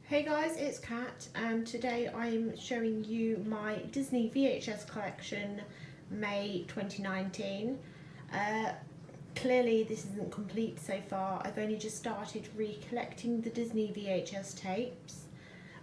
Hey guys, it's Kat and today I'm showing you my Disney VHS Collection May 2019. Clearly this isn't complete so far. I've only just started recollecting the Disney VHS tapes.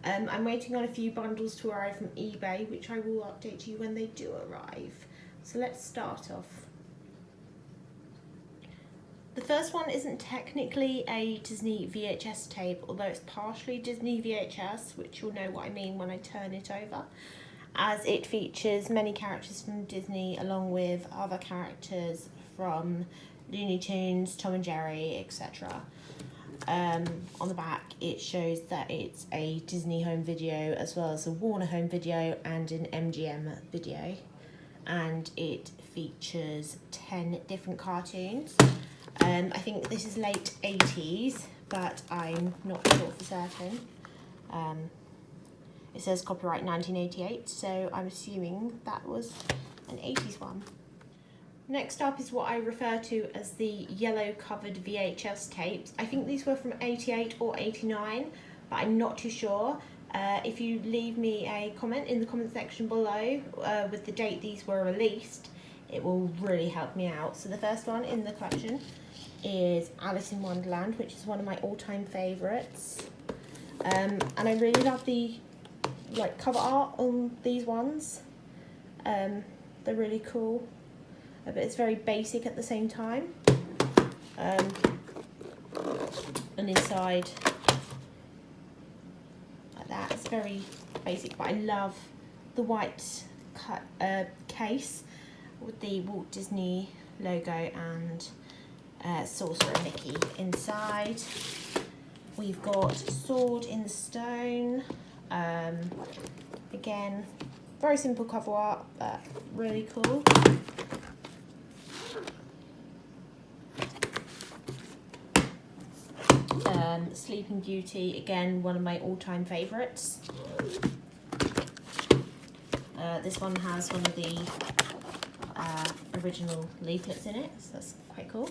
I'm waiting on a few bundles to arrive from eBay, which I will update you when they do arrive. So let's start off. The first one isn't technically a Disney VHS tape, although it's partially Disney VHS, which you'll know what I mean when I turn it over, as it features many characters from Disney along with other characters from Looney Tunes, Tom and Jerry, etc. On the back it shows that it's a Disney home video as well as a Warner home video and an MGM video, and it features 10 different cartoons. I think this is late 80s, but I'm not sure for certain. It says copyright 1988, so I'm assuming that was an 80s one. Next up is what I refer to as the yellow covered VHS tapes. I think these were from 88 or 89, but I'm not too sure. If you leave me a comment in the comment section below with the date these were released, it will really help me out. So the first one in the collection is Alice in Wonderland, which is one of my all-time favourites. And I really love the cover art on these ones. They're really cool, but it's very basic at the same time. And inside, like that, it's very basic, but I love the white case with the Walt Disney logo and Sorcerer Mickey inside. We've got Sword in Stone. Again, very simple cover art, but really cool. Sleeping Beauty, again, one of my all-time favourites. This one has one of the original leaflets in it, so that's quite cool.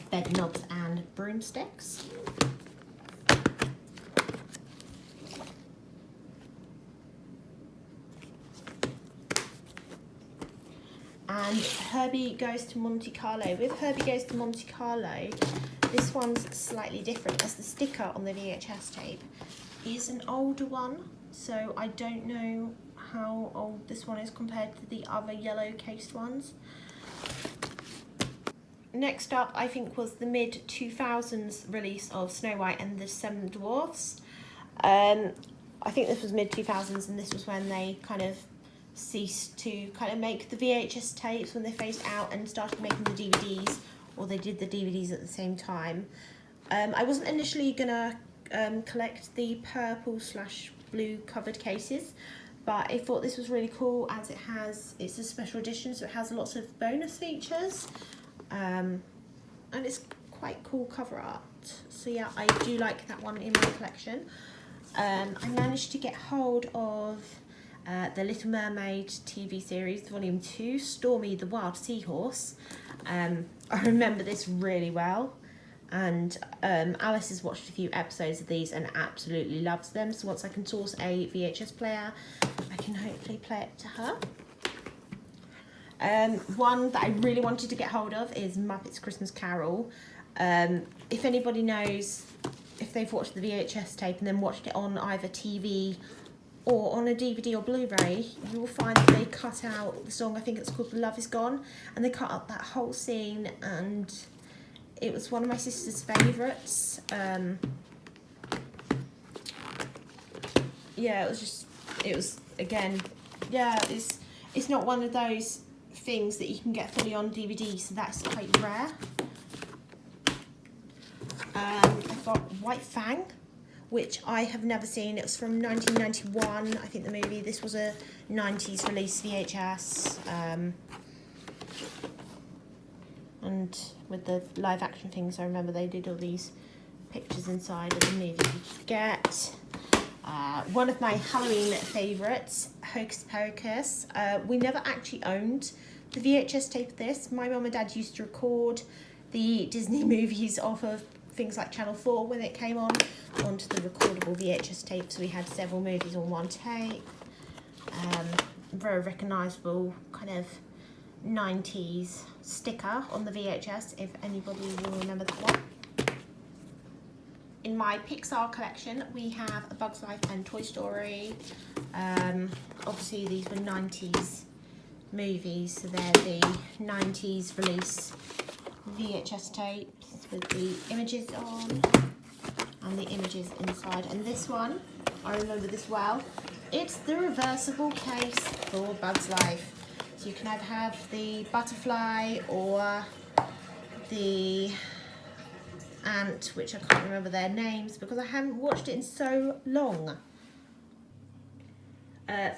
Bed knobs and broomsticks. And Herbie Goes to Monte Carlo. With Herbie Goes to Monte Carlo, this one's slightly different, as the sticker on the VHS tape is an older one, so I don't know how old this one is compared to the other yellow cased ones. Next up, I think, was the mid-2000s release of Snow White and the Seven Dwarfs. I think this was mid-2000s, and this was when they kind of ceased to kind of make the VHS tapes, when they phased out and started making the DVDs, or they did the DVDs at the same time. I wasn't initially gonna collect the purple/blue covered cases, but I thought this was really cool as it's a special edition, so it has lots of bonus features. And it's quite cool cover art, so yeah, I do like that one in my collection. I managed to get hold of the Little Mermaid TV series, Volume 2, Stormy the Wild Seahorse. I remember this really well, and Alice has watched a few episodes of these and absolutely loves them, so once I can source a VHS player, I can hopefully play it to her. One that I really wanted to get hold of is Muppets Christmas Carol. If anybody knows, if they've watched the VHS tape and then watched it on either TV or on a DVD or Blu-ray, you will find that they cut out the song, I think it's called The Love Is Gone, and they cut out that whole scene, and it was one of my sister's favourites. Yeah, it's not one of those things that you can get fully on DVD, so that's quite rare. I've got White Fang, which I have never seen. It was from 1991, I think, the movie. This was a 90s release VHS, and with the live action things, I remember they did all these pictures inside of the movie you could get. One of my Halloween favourites, Hocus Pocus. We never actually owned the VHS tape of this. My mum and dad used to record the Disney movies off of things like Channel 4 when it came on, onto the recordable VHS tape. So we had several movies on one tape. Very recognisable kind of 90s sticker on the VHS, if anybody will remember that one. In my Pixar collection, we have A Bug's Life and Toy Story. Obviously, these were 90s movies, so they're the 90s release VHS tapes with the images on and the images inside. And this one, I remember this well. It's the reversible case for Bug's Life. So you can either have the butterfly or the ant, which I can't remember their names because I haven't watched it in so long.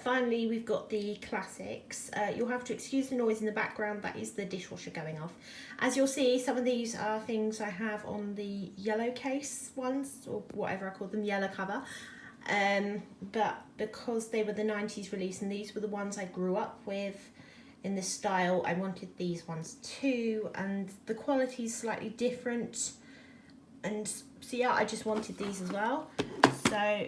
Finally, we've got the classics. You'll have to excuse the noise in the background, that is the dishwasher going off. As you'll see, some of these are things I have on the yellow case ones, or whatever I call them, yellow cover. But because they were the 90s release and these were the ones I grew up with in this style, I wanted these ones too, and the quality is slightly different. And so yeah, I just wanted these as well. So,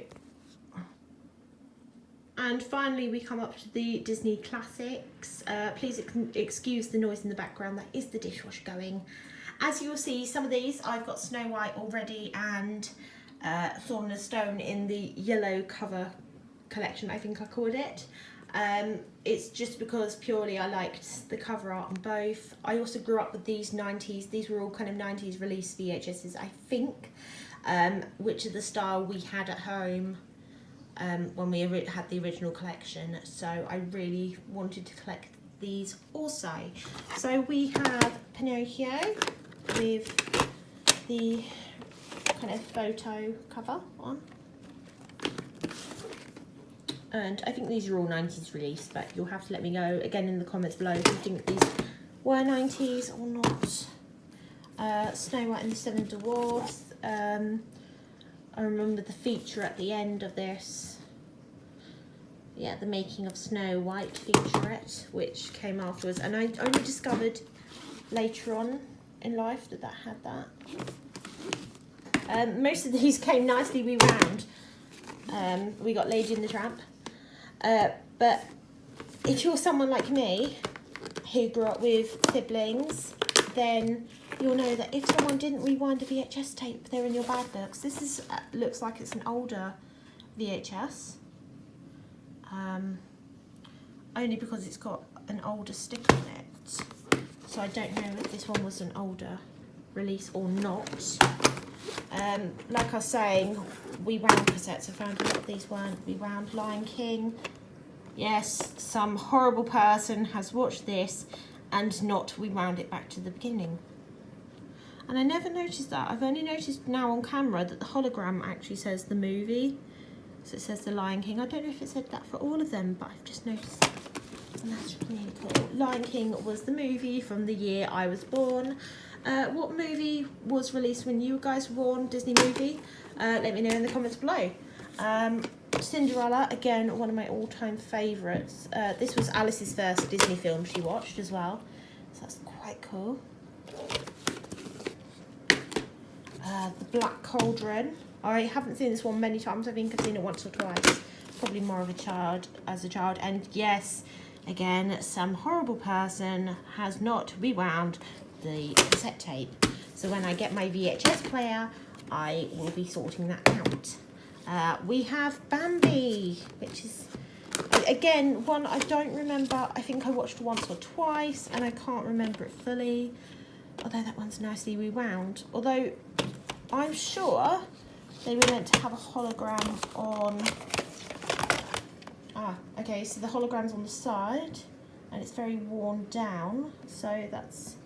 and finally we come up to the Disney classics. Please excuse the noise in the background, that is the dishwasher going. As you'll see, some of these I've got Snow White already and Sword and Stone in the yellow cover collection, I think I called it. It's just because purely I liked the cover art on both. I also grew up with these 90s, these were all kind of 90s release VHSs, I think, which are the style we had at home when we had the original collection. So I really wanted to collect these also. So we have Pinocchio with the kind of photo cover on. And I think these are all 90s release, but you'll have to let me know again in the comments below if you think these were 90s or not. Snow White and the Seven Dwarfs. I remember the feature at the end of this. Yeah, the Making of Snow White featurette, which came afterwards. And I only discovered later on in life that had that. Most of these came nicely rewound. We got Lady and the Tramp. But if you're someone like me who grew up with siblings, then you'll know that if someone didn't rewind a VHS tape, they're in your bad books. This is looks like it's an older VHS, only because it's got an older sticker on it. So I don't know if this one was an older release or not. Like I was saying, we wound cassettes. I found a lot of these weren't. We wound Lion King. Yes, some horrible person has watched this and not rewound it back to the beginning. And I never noticed that. I've only noticed now on camera that the hologram actually says the movie. So it says the Lion King. I don't know if it said that for all of them, but I've just noticed that. And that's really cool. Lion King was the movie from the year I was born. What movie was released when you guys were born? Disney movie? Let me know in the comments below. Cinderella, again, one of my all-time favourites. This was Alice's first Disney film she watched as well. So that's quite cool. The Black Cauldron. I haven't seen this one many times. I think I've seen it once or twice. Probably more of a child, as a child. And yes, again, some horrible person has not rewound the cassette tape. So when I get my VHS player, I will be sorting that out. We have Bambi, which is, again, one I don't remember. I think I watched once or twice, and I can't remember it fully. Although that one's nicely rewound. Although I'm sure they were meant to have a hologram on. Okay, so the hologram's on the side, and it's very worn down. So that's,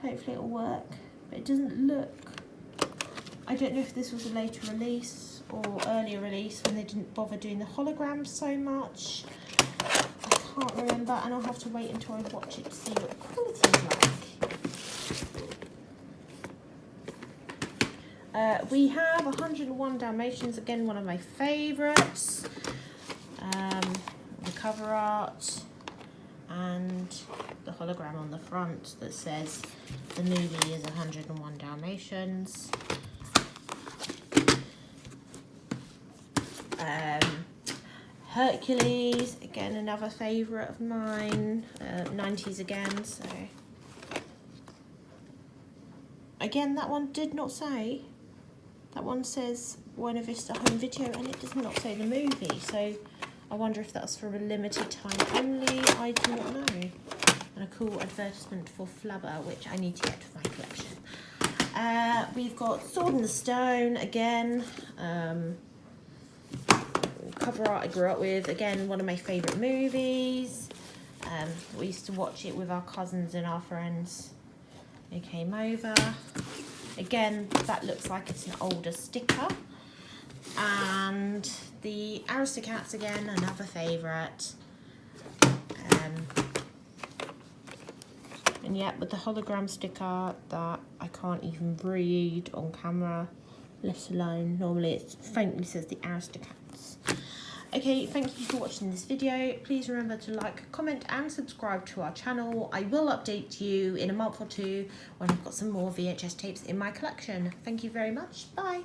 hopefully it'll work. But it doesn't look. I don't know if this was a later release or earlier release when they didn't bother doing the holograms so much. I can't remember, and I'll have to wait until I watch it to see what the quality is like. We have 101 Dalmatians, again one of my favourites. The cover art. and the hologram on the front that says the movie is 101 Dalmatians. Hercules, again another favourite of mine, 90s again, so again that one did not say, that one says Buena Vista Home Video and it does not say the movie, so I wonder if that's for a limited time only, I do not know. And a cool advertisement for Flubber, which I need to get to my collection. We've got Sword in the Stone, again, cover art I grew up with, again one of my favourite movies. We used to watch it with our cousins and our friends who came over. Again, that looks like it's an older sticker. And the Aristocats, again, another favourite. And yet with the hologram sticker that I can't even read on camera, let alone, normally it faintly says the Aristocats. Okay, thank you for watching this video. Please remember to like, comment and subscribe to our channel. I will update you in a month or two when I've got some more VHS tapes in my collection. Thank you very much. Bye.